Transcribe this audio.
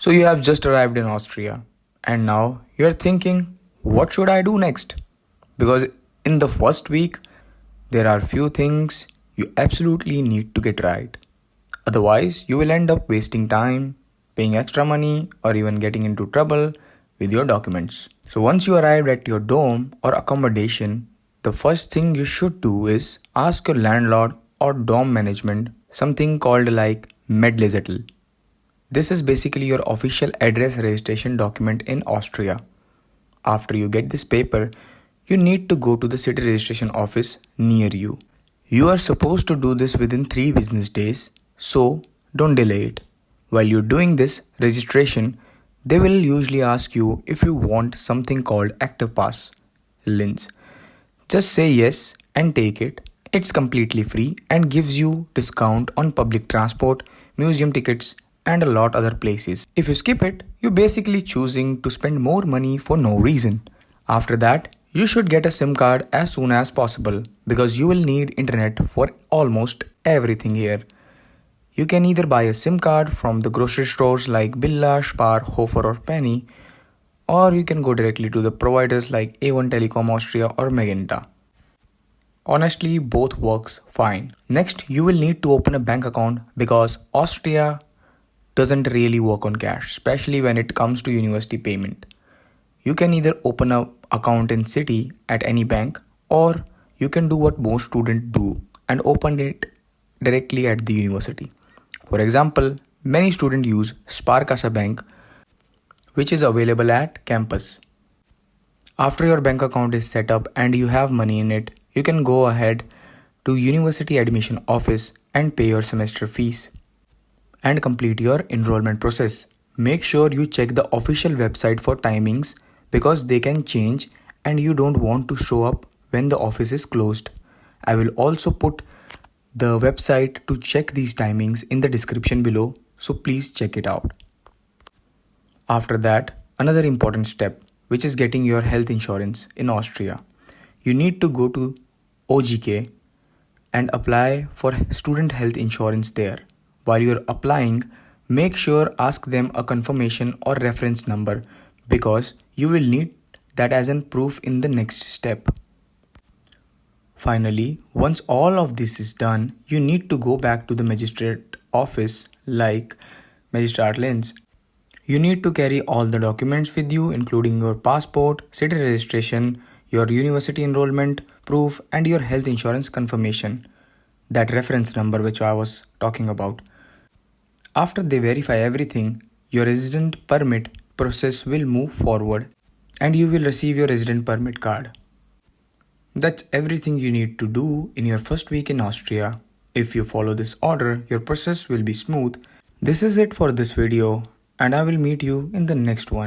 So you have just arrived in Austria and now you're thinking, what should I do next? Because in the first week, there are few things you absolutely need to get right. Otherwise, you will end up wasting time, paying extra money, or even getting into trouble with your documents. So once you arrive at your dorm or accommodation, the first thing you should do is ask your landlord or dorm management something called like Medlezettel. This is basically your official address registration document in Austria. After you get this paper, you need to go to the city registration office near you. You are supposed to do this within 3 business days, so don't delay it. While you're doing this registration, they will usually ask you if you want something called active pass, LINS. Just say yes and take it. It's completely free and gives you discount on public transport, museum tickets, and a lot other places. If you skip it, you're basically choosing to spend more money for no reason. After that, you should get a SIM card as soon as possible because you will need internet for almost everything here. You can either buy a SIM card from the grocery stores like Billa, Spar, Hofer or Penny, or you can go directly to the providers like A1 Telecom Austria or Magenta. Honestly, both works fine. Next, you will need to open a bank account because Austria doesn't really work on cash, especially when it comes to university payment. You can either open an account in city at any bank, or you can do what most students do and open it directly at the university. For example, many students use Sparkasse Bank, which is available at campus. After your bank account is set up and you have money in it, you can go ahead to university admission office and pay your semester fees and complete your enrollment process. Make sure you check the official website for timings because they can change and you don't want to show up when the office is closed. I will also put the website to check these timings in the description below, so please check it out. After that, another important step, which is getting your health insurance in Austria. You need to go to OGK and apply for student health insurance there. While you're applying, make sure ask them a confirmation or reference number because you will need that as a proof in the next step. Finally, once all of this is done, you need to go back to the magistrate office like Magistrate Linz. You need to carry all the documents with you including your passport, city registration, your university enrollment proof and your health insurance confirmation. That reference number which I was talking about. After they verify everything, your resident permit process will move forward and you will receive your resident permit card. That's everything you need to do in your first week in Austria. If you follow this order, your process will be smooth. This is it for this video and I will meet you in the next one.